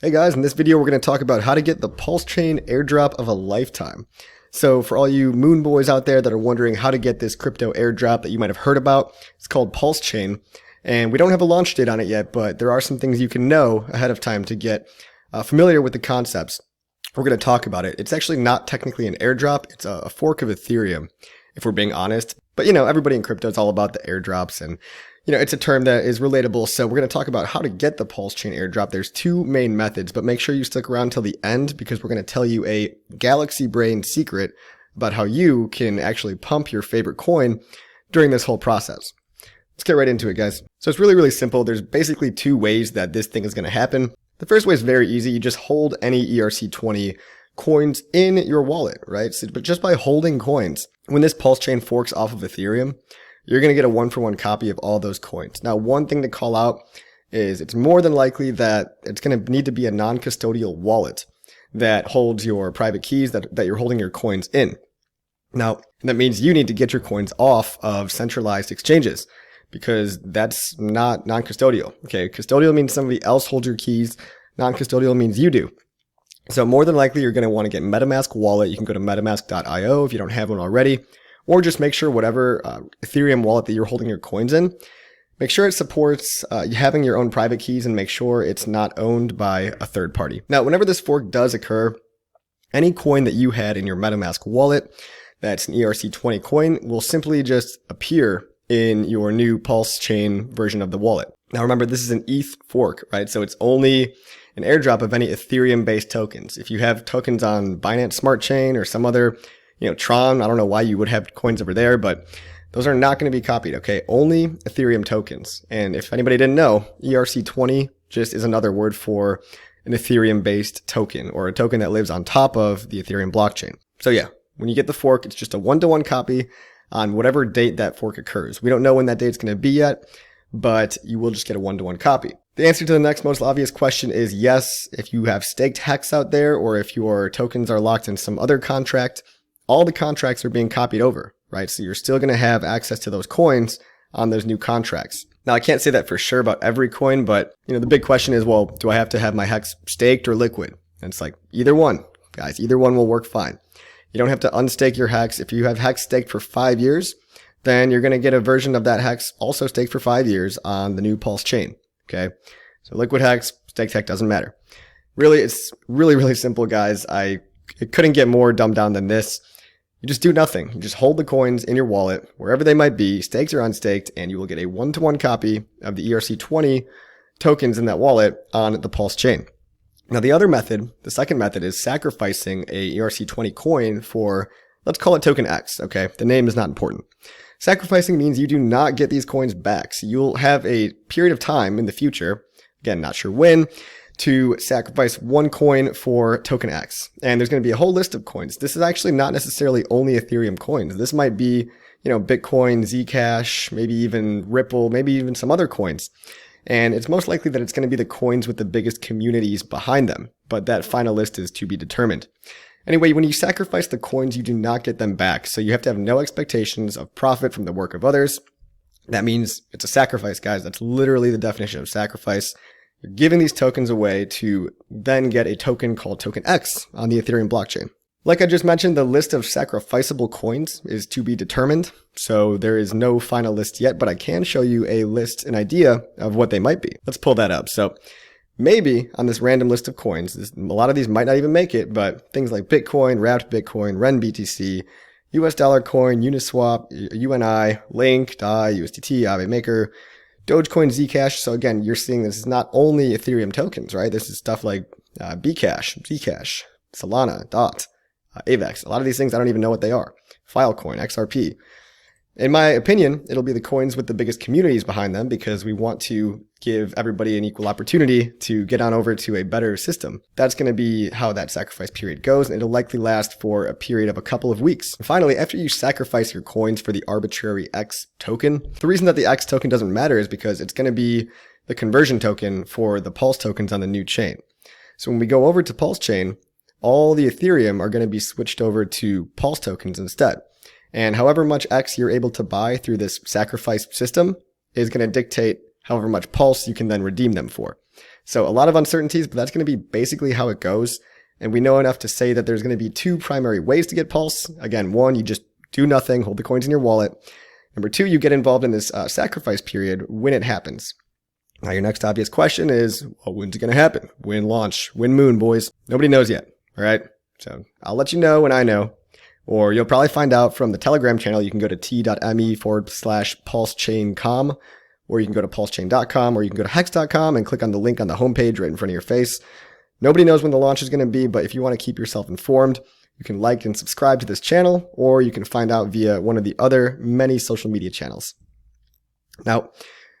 Hey guys, in this video we're going to talk about how to get the PulseChain airdrop of a lifetime. So for all you moon boys out there that are wondering how to get this crypto airdrop that you might have heard about, it's called PulseChain, and we don't have a launch date on it yet, but there are some things you can know ahead of time to get familiar with the concepts. We're going to talk about it. It's actually not technically an airdrop, it's a fork of Ethereum, if we're being honest. But everybody in crypto is all about the airdrops, and it's a term that is relatable, so we're going to talk about how to get the PulseChain airdrop. There's two main methods, but make sure you stick around till the end because we're going to tell you a galaxy brain secret about how you can actually pump your favorite coin during this whole process. Let's get right into it, guys. So it's really simple. There's basically two ways that this thing is going to happen. The first way is very easy. You just hold any ERC20 coins in your wallet, right? But just by holding coins, when this PulseChain forks off of Ethereum, you're going to get a one-for-one copy of all those coins. Now, one thing to call out is it's more than likely that it's going to need to be a non-custodial wallet that holds your private keys that you're holding your coins in. Now, that means you need to get your coins off of centralized exchanges because that's not non-custodial. Okay, custodial means somebody else holds your keys. Non-custodial means you do. So more than likely, you're going to want to get MetaMask wallet. You can go to metamask.io if you don't have one already. Or just make sure whatever Ethereum wallet that you're holding your coins in, make sure it supports having your own private keys and make sure it's not owned by a third party. Now, whenever this fork does occur, any coin that you had in your MetaMask wallet that's an ERC20 coin will simply just appear in your new PulseChain version of the wallet. Now, remember, this is an ETH fork, right? So it's only an airdrop of any Ethereum-based tokens. If you have tokens on Binance Smart Chain or some other Tron, I don't know why you would have coins over there, but those are not going to be copied, okay? Only Ethereum tokens. And if anybody didn't know, ERC20 just is another word for an Ethereum-based token or a token that lives on top of the Ethereum blockchain. So yeah, when you get the fork, it's just a one-to-one copy on whatever date that fork occurs. We don't know when that date's going to be yet, but you will just get a one-to-one copy. The answer to the next most obvious question is yes. If you have staked hex out there or if your tokens are locked in some other contract, all the contracts are being copied over, right? So you're still going to have access to those coins on those new contracts. Now, I can't say that for sure about every coin, but the big question is, well, do I have to have my hex staked or liquid? And it's like either one, guys, either one will work fine. You don't have to unstake your hex. If you have hex staked for 5 years, then you're going to get a version of that hex also staked for 5 years on the new PulseChain. Okay. So liquid hex, staked hex doesn't matter. Really, it's really simple, guys. It couldn't get more dumbed down than this. You just do nothing. You just hold the coins in your wallet, wherever they might be, staked or unstaked, and you will get a one-to-one copy of the ERC20 tokens in that wallet on the PulseChain. Now, the other method, the second method, is sacrificing a ERC20 coin for, let's call it token X, okay? The name is not important. Sacrificing means you do not get these coins back. So you'll have a period of time in the future, again, not sure when, to sacrifice one coin for token X. And there's going to be a whole list of coins. This is actually not necessarily only Ethereum coins. This might be, Bitcoin, Zcash, maybe even Ripple, maybe even some other coins. And it's most likely that it's going to be the coins with the biggest communities behind them. But that final list is to be determined. Anyway, when you sacrifice the coins, you do not get them back. So you have to have no expectations of profit from the work of others. That means it's a sacrifice, guys. That's literally the definition of sacrifice. You're giving these tokens away to then get a token called token X on the Ethereum blockchain. Like I just mentioned, the list of sacrificable coins is to be determined. So there is no final list yet, but I can show you a list, an idea of what they might be. Let's pull that up. So maybe on this random list of coins, a lot of these might not even make it, but things like Bitcoin, Wrapped Bitcoin, Ren BTC, US dollar coin, Uniswap, UNI, Link, DAI, USDT, Aave Maker, Dogecoin, Zcash. So again, you're seeing this is not only Ethereum tokens, right? This is stuff like Bcash, Zcash, Solana, DOT, AVAX. A lot of these things, I don't even know what they are. Filecoin, XRP. In my opinion, it'll be the coins with the biggest communities behind them because we want to give everybody an equal opportunity to get on over to a better system. That's going to be how that sacrifice period goes, and it'll likely last for a period of a couple of weeks. And finally, after you sacrifice your coins for the arbitrary X token, the reason that the X token doesn't matter is because it's going to be the conversion token for the Pulse tokens on the new chain. So when we go over to PulseChain, all the Ethereum are going to be switched over to Pulse tokens instead. And however much X you're able to buy through this sacrifice system is going to dictate however much Pulse you can then redeem them for. So a lot of uncertainties, but that's going to be basically how it goes. And we know enough to say that there's going to be two primary ways to get Pulse. Again, one, you just do nothing, hold the coins in your wallet. Number two, you get involved in this sacrifice period when it happens. Now, your next obvious question is, well, when's it going to happen? When launch? When moon, boys? Nobody knows yet, all right? So I'll let you know when I know, or you'll probably find out from the Telegram channel. You can go to t.me/PulseChain.com, or you can go to PulseChain.com, or you can go to Hex.com and click on the link on the homepage right in front of your face. Nobody knows when the launch is going to be, but if you want to keep yourself informed, you can like and subscribe to this channel, or you can find out via one of the other many social media channels. Now,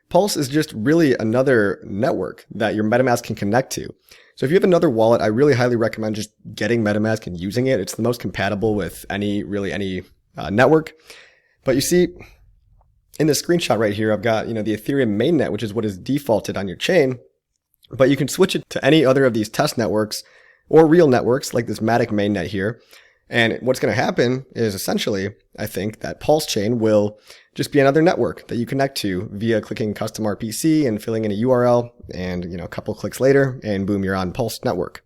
Pulse is just really another network that your MetaMask can connect to. So if you have another wallet, I really highly recommend just getting MetaMask and using it. It's the most compatible with any network. But you see, in this screenshot right here, I've got, the Ethereum mainnet, which is what is defaulted on your chain. But you can switch it to any other of these test networks or real networks like this Matic mainnet here. And what's going to happen is essentially, I think, that PulseChain will just be another network that you connect to via clicking custom RPC and filling in a URL, and a couple clicks later, and boom, you're on Pulse network.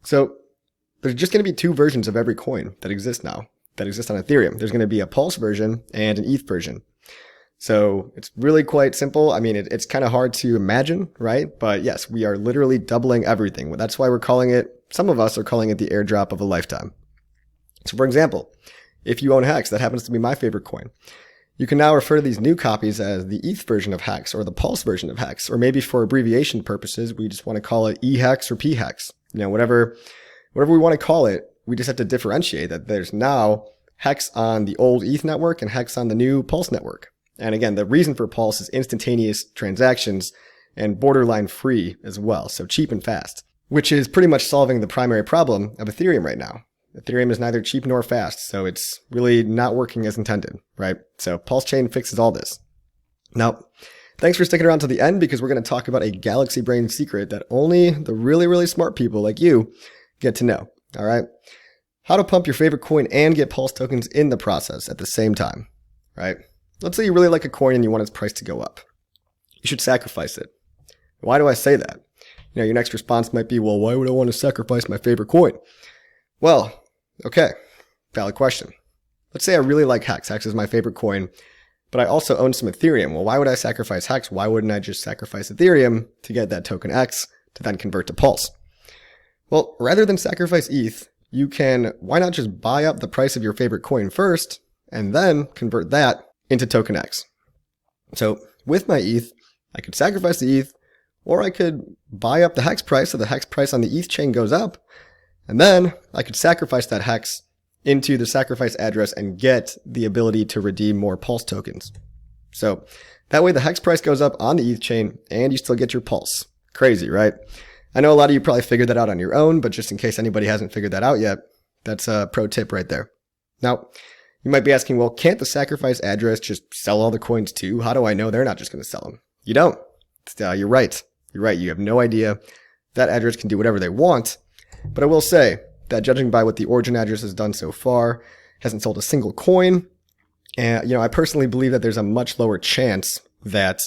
So there's just going to be two versions of every coin that exists now, that exist on Ethereum. There's going to be a Pulse version and an ETH version. So it's really quite simple. I mean, it's kind of hard to imagine, right? But yes, we are literally doubling everything. That's why we're calling it, some of us are calling it the airdrop of a lifetime. So for example, if you own Hex, that happens to be my favorite coin, you can now refer to these new copies as the ETH version of Hex or the Pulse version of Hex, or maybe for abbreviation purposes, we just want to call it eHex or pHex. Whatever we want to call it, we just have to differentiate that there's now Hex on the old ETH network and Hex on the new Pulse network. And again, the reason for Pulse is instantaneous transactions and borderline free as well, so cheap and fast, which is pretty much solving the primary problem of Ethereum right now. Ethereum is neither cheap nor fast, so it's really not working as intended, right? So PulseChain fixes all this. Now, thanks for sticking around to the end, because we're going to talk about a galaxy brain secret that only the really, really smart people like you get to know, all right? How to pump your favorite coin and get Pulse tokens in the process at the same time, right? Let's say you really like a coin and you want its price to go up. You should sacrifice it. Why do I say that? Your next response might be, well, why would I want to sacrifice my favorite coin? Well, okay, valid question. Let's say I really like Hex. Hex is my favorite coin, but I also own some Ethereum. Well, why would I sacrifice Hex? Why wouldn't I just sacrifice Ethereum to get that token X to then convert to Pulse? Well, rather than sacrifice ETH, why not just buy up the price of your favorite coin first and then convert that into token X? So with my ETH, I could sacrifice the ETH, or I could buy up the Hex price so the Hex price on the ETH chain goes up, and then I could sacrifice that Hex into the sacrifice address and get the ability to redeem more Pulse tokens. So that way the Hex price goes up on the ETH chain and you still get your Pulse. Crazy, right? I know a lot of you probably figured that out on your own, but just in case anybody hasn't figured that out yet, that's a pro tip right there. Now, you might be asking, well, can't the sacrifice address just sell all the coins too? How do I know they're not just going to sell them? You don't. You're right. You're right. You have no idea. That address can do whatever they want. But I will say that judging by what the origin address has done so far, hasn't sold a single coin. And, I personally believe that there's a much lower chance that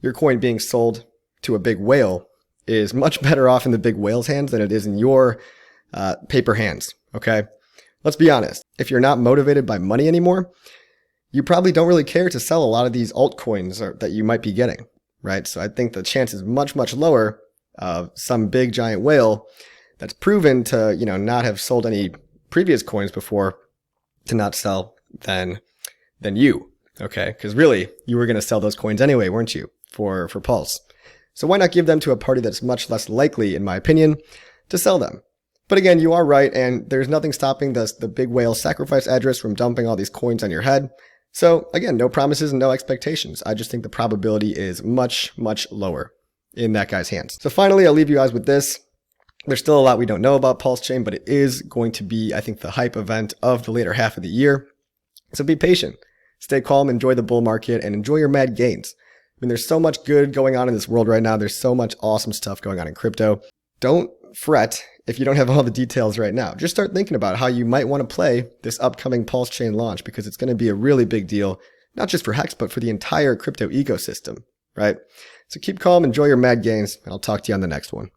your coin being sold to a big whale is much better off in the big whale's hands than it is in your paper hands. Okay? Let's be honest. If you're not motivated by money anymore, you probably don't really care to sell a lot of these altcoins that you might be getting, right? So I think the chance is much, much lower of some big giant whale that's proven to, not have sold any previous coins before to not sell than you, okay? Because really, you were going to sell those coins anyway, weren't you, for Pulse? So why not give them to a party that's much less likely, in my opinion, to sell them? But again, you are right, and there's nothing stopping the big whale sacrifice address from dumping all these coins on your head. So again, no promises and no expectations. I just think the probability is much, much lower in that guy's hands. So finally, I'll leave you guys with this. There's still a lot we don't know about PulseChain, but it is going to be, I think, the hype event of the later half of the year. So be patient, stay calm, enjoy the bull market, and enjoy your mad gains. I mean, there's so much good going on in this world right now. There's so much awesome stuff going on in crypto. Don't fret if you don't have all the details right now. Just start thinking about how you might want to play this upcoming PulseChain launch, because it's going to be a really big deal, not just for Hex, but for the entire crypto ecosystem. right? So keep calm, enjoy your mad gains, and I'll talk to you on the next one.